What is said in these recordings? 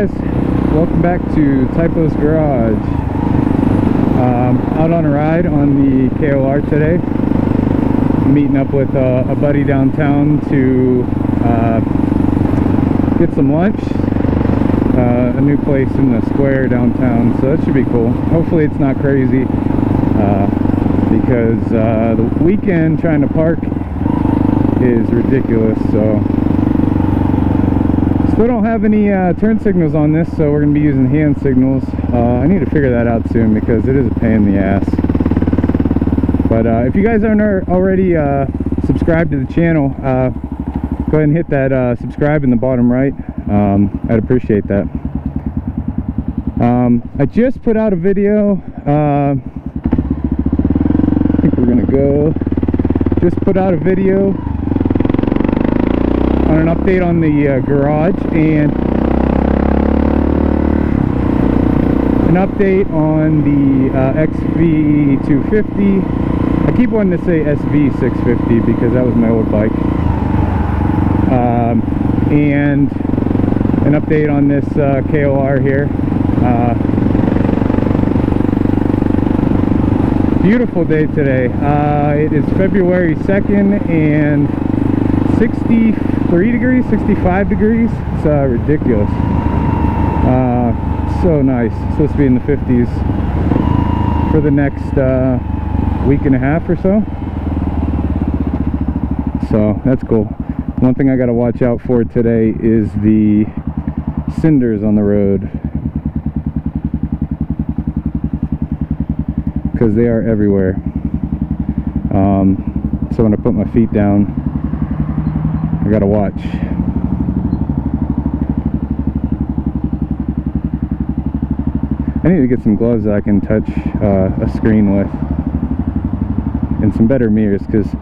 guys, welcome back to Typo's Garage. Out on a ride on the KLR today. Meeting up with a buddy downtown to get some lunch. A new place in the square downtown, so that should be cool. Hopefully it's not crazy because the weekend trying to park is ridiculous. So still don't have any turn signals on this, so we're going to be using hand signals. I need to figure that out soon because it is a pain in the ass. But if you guys aren't already subscribed to the channel, go ahead and hit that subscribe in the bottom right. I'd appreciate that. I just put out a video. I think we're gonna go. Just put out a video on an update on the garage and an update on the XV250. I keep wanting to say SV650 because that was my old bike. And an update on this KLR here. Beautiful day today. It is February 2nd and 63 degrees, 65 degrees. It's ridiculous. So nice. It's supposed to be in the 50s for the next week and a half or so. So that's cool. One thing I got to watch out for today is the cinders on the road, because they are everywhere. So when I put my feet down, I gotta watch. I need to get some gloves that I can touch a screen with, and some better mirrors, because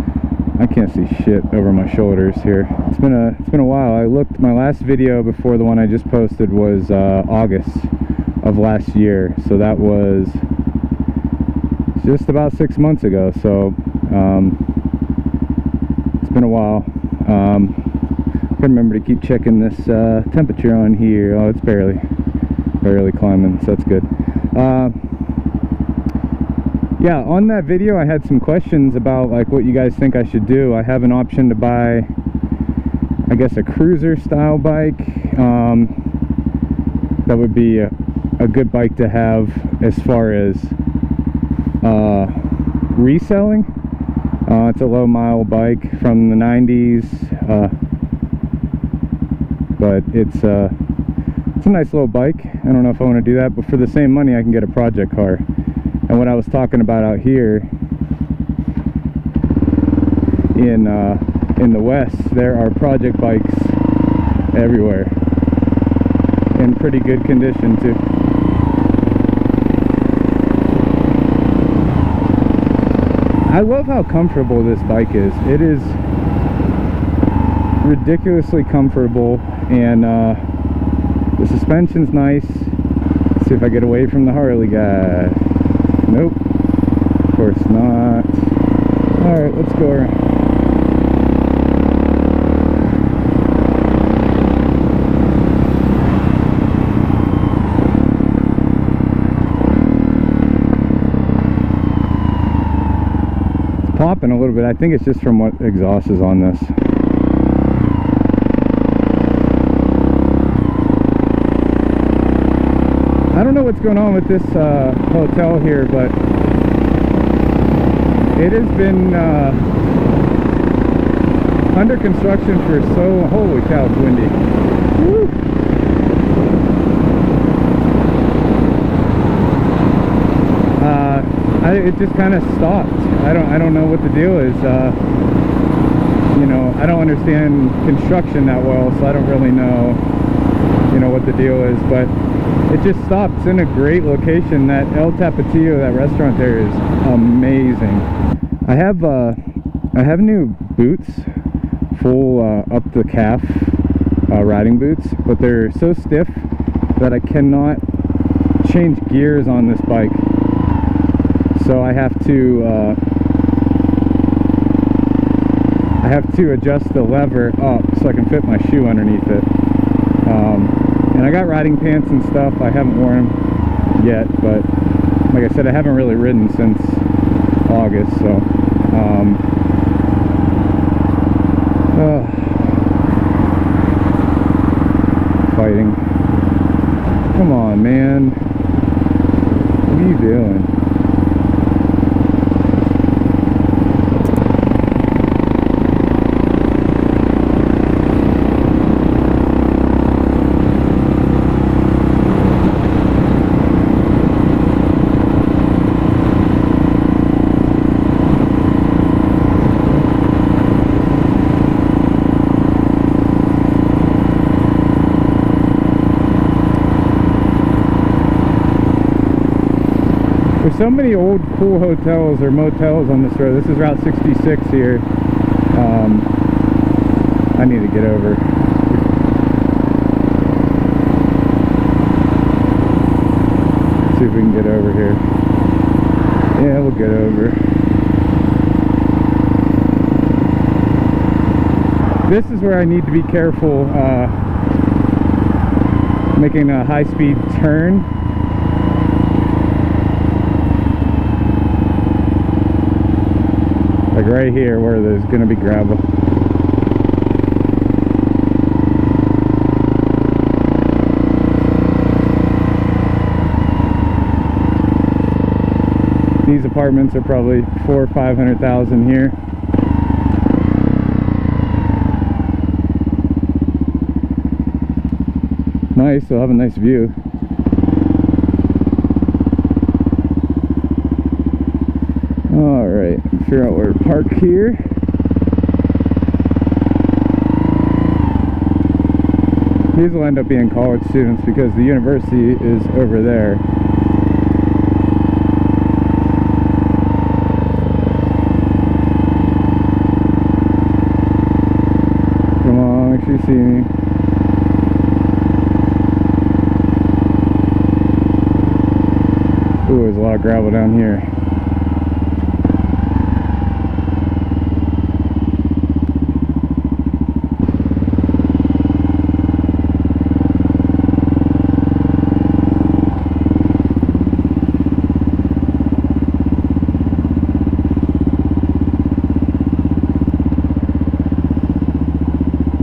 I can't see shit over my shoulders here. It's been a while. I looked, my last video before the one I just posted was August of last year, so that was just about 6 months ago. So it's been a while. I remember to keep checking this temperature on here. Oh, it's barely climbing, so that's good. Yeah, on that video I had some questions about like what you guys think I should do. I have an option to buy, I guess, a cruiser style bike. That would be a good bike to have as far as reselling. It's a low mile bike from the 90s, but it's a nice little bike. I don't know if I want to do that, but for the same money I can get a project car. And what I was talking about out here in the West, there are project bikes everywhere in pretty good condition too. I love how comfortable this bike is. It is ridiculously comfortable, and the suspension's nice. Let's see if I get away from the Harley guy. Nope, of course not. Alright, let's go around. It's popping a little bit. I think it's just from what exhaust is on this. I don't know what's going on with this hotel here, but it has been under construction for so... Holy cow, it's windy. Woo. It just kind of stopped. I don't know what the deal is. You know, I don't understand construction that well, so I don't really know, you know, what the deal is, but it just stopped. It's in a great location. That El Tapatio, that restaurant there, is amazing. I have new boots, full up the calf riding boots, but they're so stiff that I cannot change gears on this bike. So I have to adjust the lever up so I can fit my shoe underneath it. And I got riding pants and stuff. I haven't worn them yet, but like I said, I haven't really ridden since August, so fighting. Come on, man. What are you doing? There's so many old cool hotels or motels on this road. This is Route 66 here. I need to get over. See if we can get over here. Yeah, we'll get over. This is where I need to be careful making a high-speed turn. Like right here where there's going to be gravel. These apartments are probably 400,000 or 500,000 here. Nice, they'll have a nice view. Alright, figure out where to park here. These will end up being college students because the university is over there. Come on, make sure you see me. Ooh, there's a lot of gravel down here.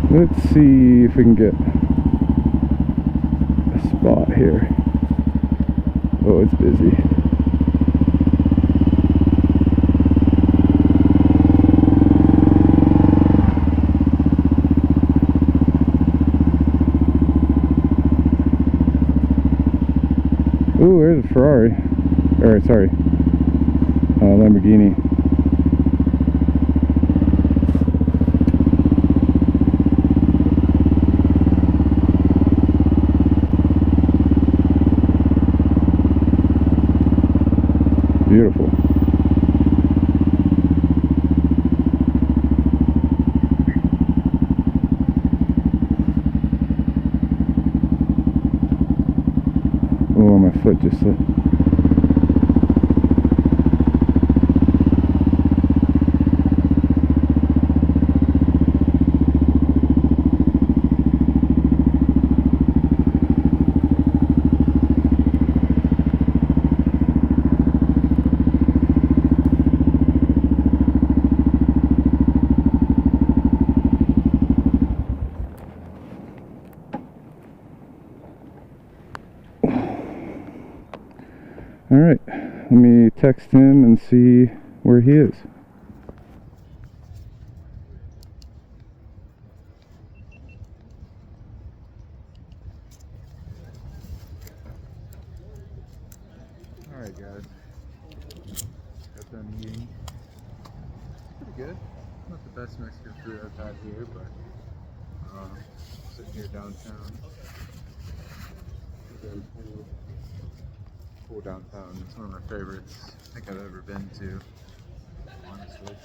Let's see if we can get a spot here. Oh, it's busy. Ooh, there's a Ferrari. Or, sorry, Lamborghini. Beautiful. Oh, my foot just slipped. Alright, let me text him and see where he is. Alright guys, got done eating. Pretty good. Not the best Mexican food I've had here, but sitting here downtown. Very cool downtown. It's one of my favorites I think I've ever been to, honestly.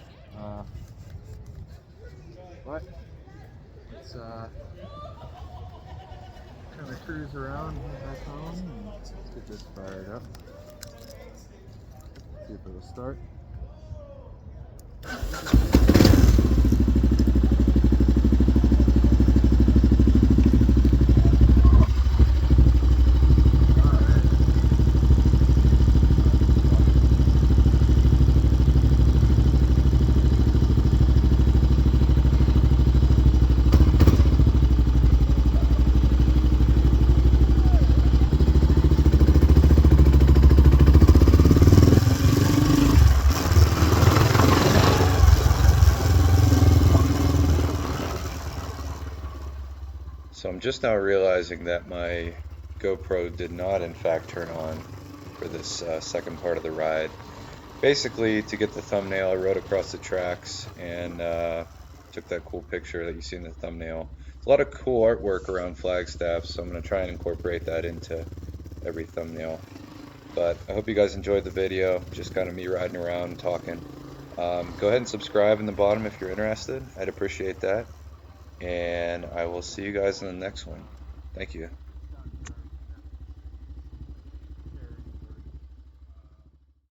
But let's kind of cruise around back home and let's get this fired up. See if it'll start. just now realizing that my GoPro did not in fact turn on for this second part of the ride. Basically, to get the thumbnail, I rode across the tracks and took that cool picture that you see in the thumbnail. There's a lot of cool artwork around Flagstaff, so I'm going to try and incorporate that into every thumbnail. But I hope you guys enjoyed the video, just kind of me riding around and talking. Go ahead and subscribe in the bottom if you're interested. I'd appreciate that. And I will see you guys in the next one. Thank you.